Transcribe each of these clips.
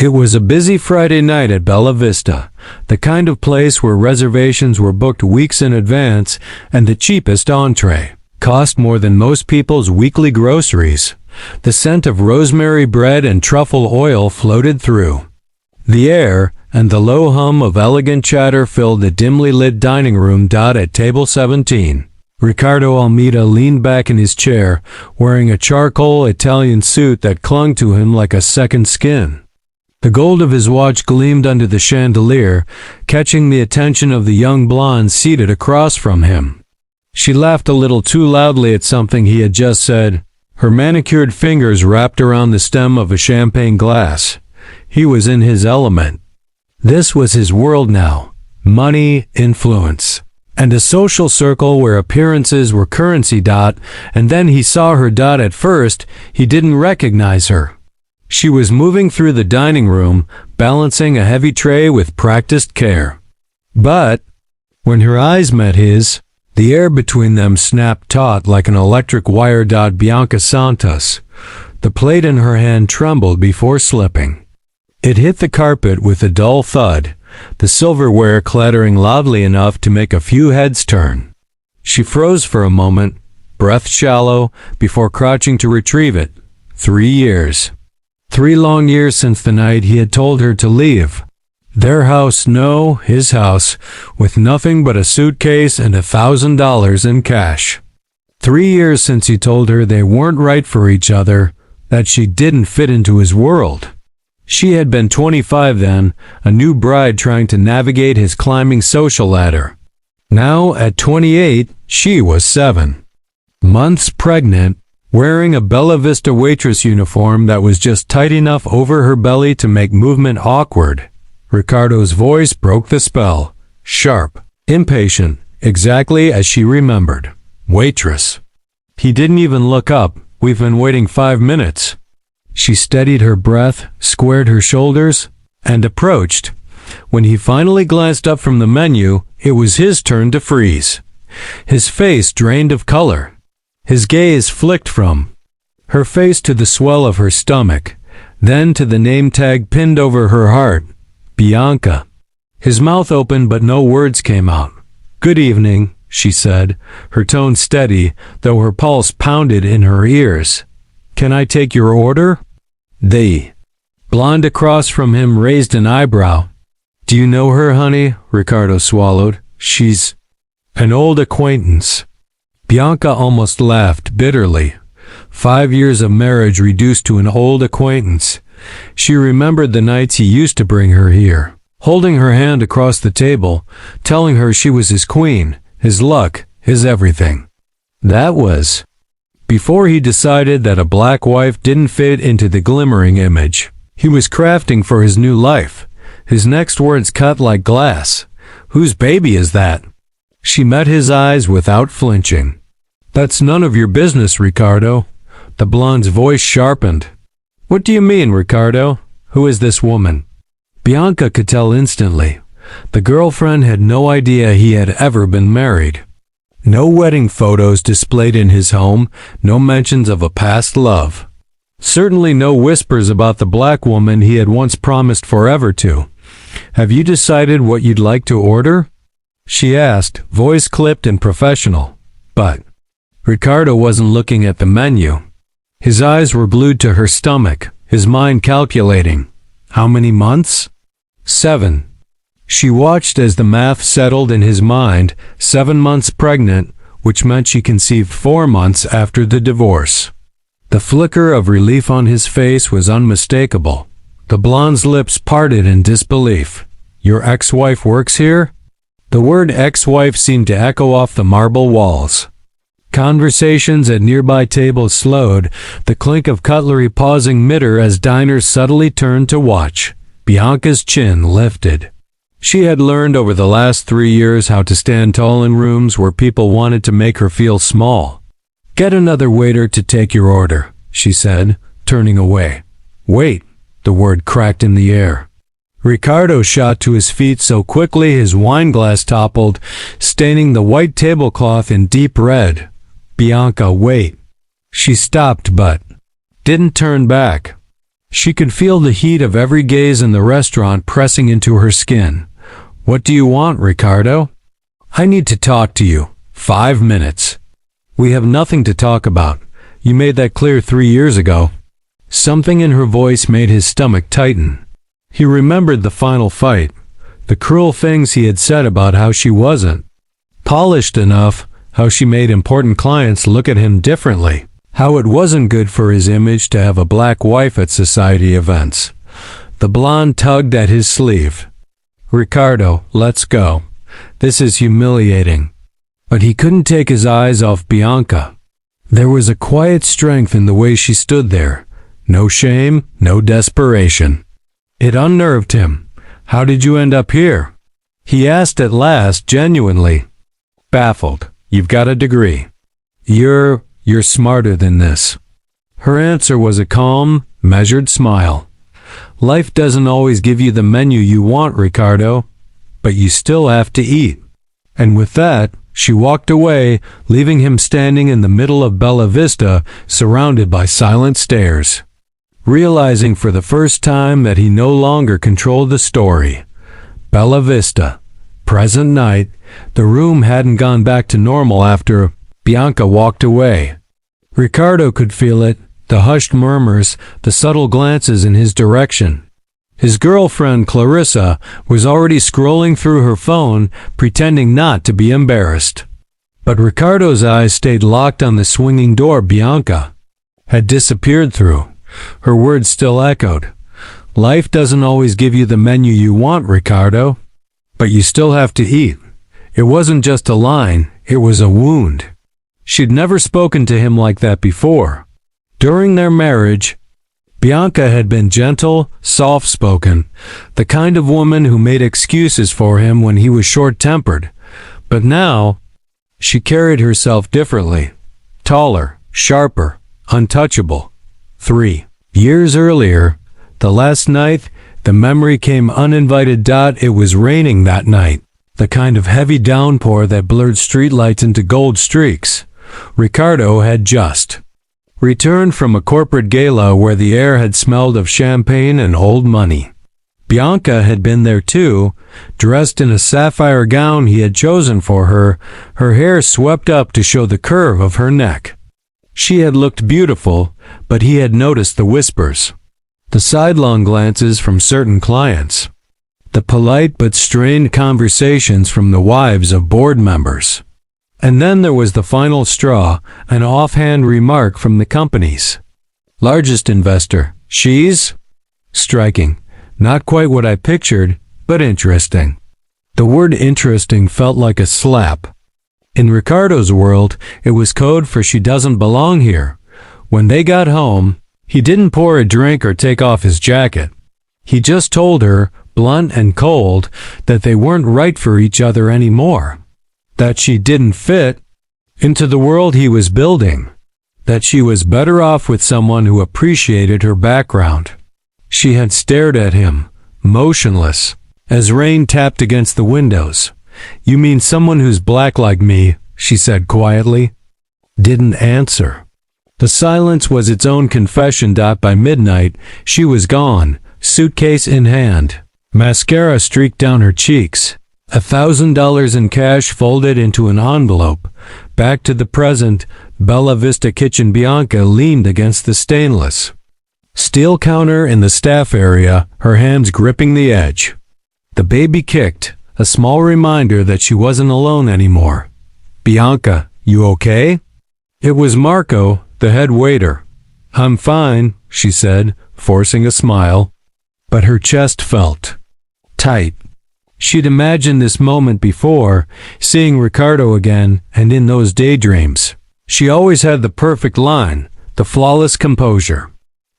It was a busy Friday night at Bella Vista, the kind of place where reservations were booked weeks in advance and the cheapest entree cost more than most people's weekly groceries. The scent of rosemary bread and truffle oil floated through the air, and the low hum of elegant chatter filled the dimly lit dining room. At table 17, Ricardo Almeida leaned back in his chair, wearing a charcoal Italian suit that clung to him like a second skin. The gold of his watch gleamed under the chandelier, catching the attention of the young blonde seated across from him. She laughed a little too loudly at something he had just said, her manicured fingers wrapped around the stem of a champagne glass. He was in his element. This was his world now. Money, influence, and a social circle where appearances were currency. And then he saw her. At first, he didn't recognize her. She was moving through the dining room, balancing a heavy tray with practiced care. But when her eyes met his, the air between them snapped taut like an electric wire. Bianca Santos. The plate in her hand trembled before slipping. It hit the carpet with a dull thud, the silverware clattering loudly enough to make a few heads turn. She froze for a moment, breath shallow, before crouching to retrieve it. 3 years. 3 long years since the night he had told her to leave. Their house, no, his house, with nothing but a suitcase and $1,000 in cash. 3 years since he told her they weren't right for each other, that she didn't fit into his world. She had been 25 then, a new bride trying to navigate his climbing social ladder. Now, at 28, she was 7 months pregnant, wearing a Bella Vista waitress uniform that was just tight enough over her belly to make movement awkward. Ricardo's voice broke the spell, sharp, impatient, exactly as she remembered. Waitress. He didn't even look up. We've been waiting 5 minutes. She steadied her breath, squared her shoulders, and approached. When he finally glanced up from the menu, it was his turn to freeze. His face drained of color. His gaze flicked from her face to the swell of her stomach, then to the name tag pinned over her heart. Bianca. His mouth opened but no words came out. "Good evening," she said, her tone steady, though her pulse pounded in her ears. "Can I take your order?" The blonde across from him raised an eyebrow. "Do you know her, honey?" Ricardo swallowed. "She's an old acquaintance." Bianca almost laughed bitterly. 5 years of marriage reduced to an old acquaintance. She remembered the nights he used to bring her here, holding her hand across the table, telling her she was his queen, his luck, his everything. That was before he decided that a black wife didn't fit into the glimmering image he was crafting for his new life. His next words cut like glass. "Whose baby is that?" She met his eyes without flinching. "That's none of your business, Ricardo." The blonde's voice sharpened. "What do you mean, Ricardo? Who is this woman?" Bianca could tell instantly. The girlfriend had no idea he had ever been married. No wedding photos displayed in his home, no mentions of a past love. Certainly no whispers about the black woman he had once promised forever to. "Have you decided what you'd like to order?" she asked, voice clipped and professional. But Ricardo wasn't looking at the menu. His eyes were glued to her stomach, his mind calculating. How many months? 7. She watched as the math settled in his mind. 7 months pregnant, which meant she conceived 4 months after the divorce. The flicker of relief on his face was unmistakable. The blonde's lips parted in disbelief. "Your ex-wife works here?" The word ex-wife seemed to echo off the marble walls. Conversations at nearby tables slowed, the clink of cutlery pausing mid-air as diners subtly turned to watch. Bianca's chin lifted. She had learned over the last 3 years how to stand tall in rooms where people wanted to make her feel small. "Get another waiter to take your order," she said, turning away. "Wait," the word cracked in the air. Ricardo shot to his feet so quickly his wineglass toppled, staining the white tablecloth in deep red. "Bianca, wait." She stopped but didn't turn back. She could feel the heat of every gaze in the restaurant pressing into her skin. "What do you want, Ricardo?" "I need to talk to you. 5 minutes." "We have nothing to talk about. You made that clear 3 years ago." Something in her voice made his stomach tighten. He remembered the final fight, the cruel things he had said about how she wasn't polished enough, how she made important clients look at him differently, how it wasn't good for his image to have a black wife at society events. The blonde tugged at his sleeve. "Ricardo, let's go. This is humiliating." But he couldn't take his eyes off Bianca. There was a quiet strength in the way she stood there. No shame, no desperation. It unnerved him. "How did you end up here?" he asked at last, genuinely baffled. "You've got a degree. You're smarter than this." Her answer was a calm, measured smile. "Life doesn't always give you the menu you want, Ricardo, but you still have to eat." And with that, she walked away, leaving him standing in the middle of Bella Vista, surrounded by silent stares, realizing for the first time that he no longer controlled the story. Bella Vista. Present night. The room hadn't gone back to normal after Bianca walked away. Ricardo could feel it, the hushed murmurs, the subtle glances in his direction. His girlfriend, Clarissa, was already scrolling through her phone, pretending not to be embarrassed. But Ricardo's eyes stayed locked on the swinging door Bianca had disappeared through. Her words still echoed. "Life doesn't always give you the menu you want, Ricardo, but you still have to eat." It wasn't just a line, it was a wound. She'd never spoken to him like that before. During their marriage, Bianca had been gentle, soft-spoken, the kind of woman who made excuses for him when he was short-tempered. But now, she carried herself differently. Taller, sharper, untouchable. 3 years earlier, the last night, the memory came uninvited. It was raining that night, the kind of heavy downpour that blurred streetlights into gold streaks. Ricardo had just returned from a corporate gala where the air had smelled of champagne and old money. Bianca had been there too, dressed in a sapphire gown he had chosen for her, her hair swept up to show the curve of her neck. She had looked beautiful, but he had noticed the whispers, the sidelong glances from certain clients, the polite but strained conversations from the wives of board members. And then there was the final straw, an offhand remark from the company's largest investor. "She's striking. Not quite what I pictured, but interesting." The word interesting felt like a slap. In Ricardo's world, it was code for "she doesn't belong here." When they got home, he didn't pour a drink or take off his jacket. He just told her, blunt and cold, that they weren't right for each other anymore. That she didn't fit into the world he was building. That she was better off with someone who appreciated her background. She had stared at him, motionless, as rain tapped against the windows. "You mean someone who's black like me?" she said quietly. Didn't answer. The silence was its own confession. By midnight, she was gone, suitcase in hand. Mascara streaked down her cheeks. $1,000 in cash folded into an envelope. Back to the present, Bella Vista kitchen. Bianca leaned against the stainless steel counter in the staff area, her hands gripping the edge. The baby kicked, a small reminder that she wasn't alone anymore. "Bianca, you okay?" It was Marco, the head waiter. "I'm fine," she said, forcing a smile. But her chest felt tight. She'd imagined this moment before, seeing Ricardo again, and in those daydreams, she always had the perfect line, the flawless composure.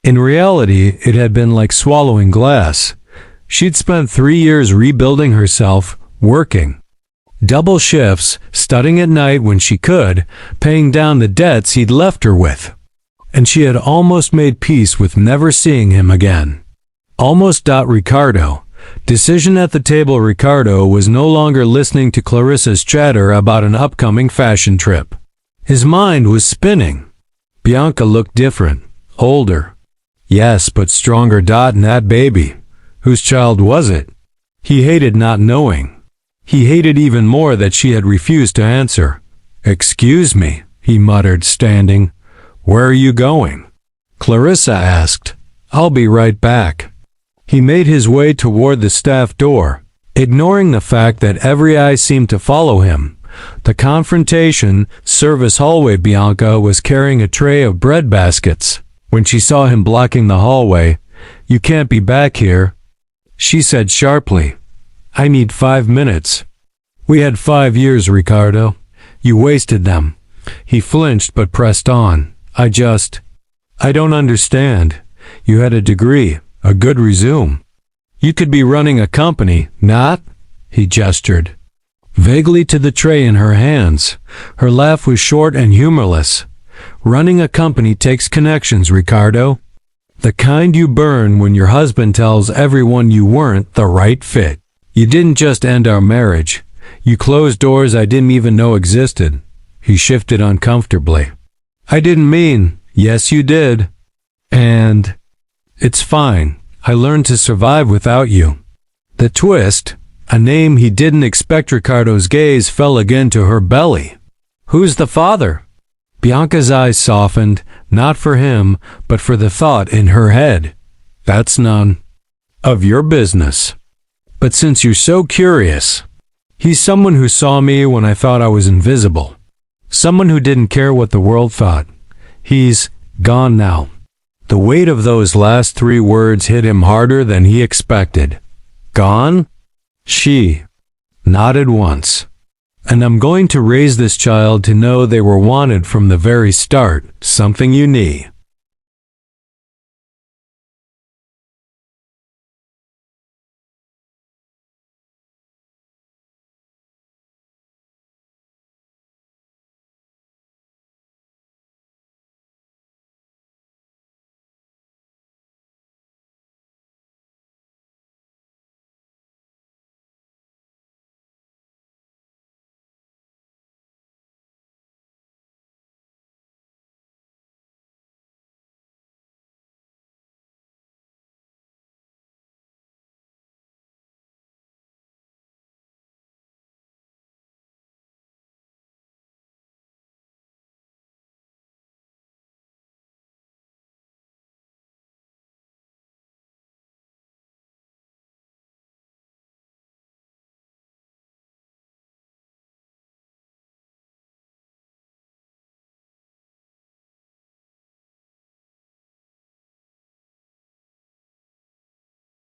In reality, it had been like swallowing glass. She'd spent 3 years rebuilding herself, working double shifts, studying at night when she could, paying down the debts he'd left her with. And she had almost made peace with never seeing him again. Almost. Ricardo. Decision at the table. Ricardo was no longer listening to Clarissa's chatter about an upcoming fashion trip. His mind was spinning. Bianca looked different, older, Yes, but stronger. And that baby. Whose child was it? He hated not knowing. He hated even more that she had refused to answer. Excuse me, he muttered, standing. Where are you going? Clarissa asked. I'll be right back. He made his way toward the staff door, ignoring the fact that every eye seemed to follow him. The confrontation service hallway. Bianca was carrying a tray of bread baskets. When she saw him blocking the hallway, You can't be back here, she said sharply. I need 5 minutes. We had 5 years, Ricardo. You wasted them. He flinched but pressed on. I don't understand. You had a degree, a good resume. You could be running a company, not? He gestured vaguely to the tray in her hands. Her laugh was short and humorless. Running a company takes connections, Ricardo. The kind you burn when your husband tells everyone you weren't the right fit. You didn't just end our marriage. You closed doors I didn't even know existed. He shifted uncomfortably. I didn't mean, yes you did. And it's fine. I learned to survive without you. The twist, a name he didn't expect. Ricardo's gaze fell again to her belly. Who's the father? Bianca's eyes softened, not for him, but for the thought in her head. That's none of your business. But since you're so curious, he's someone who saw me when I thought I was invisible. Someone who didn't care what the world thought. He's gone now. The weight of those last 3 words hit him harder than he expected. Gone? She nodded once. And I'm going to raise this child to know they were wanted from the very start, something you need.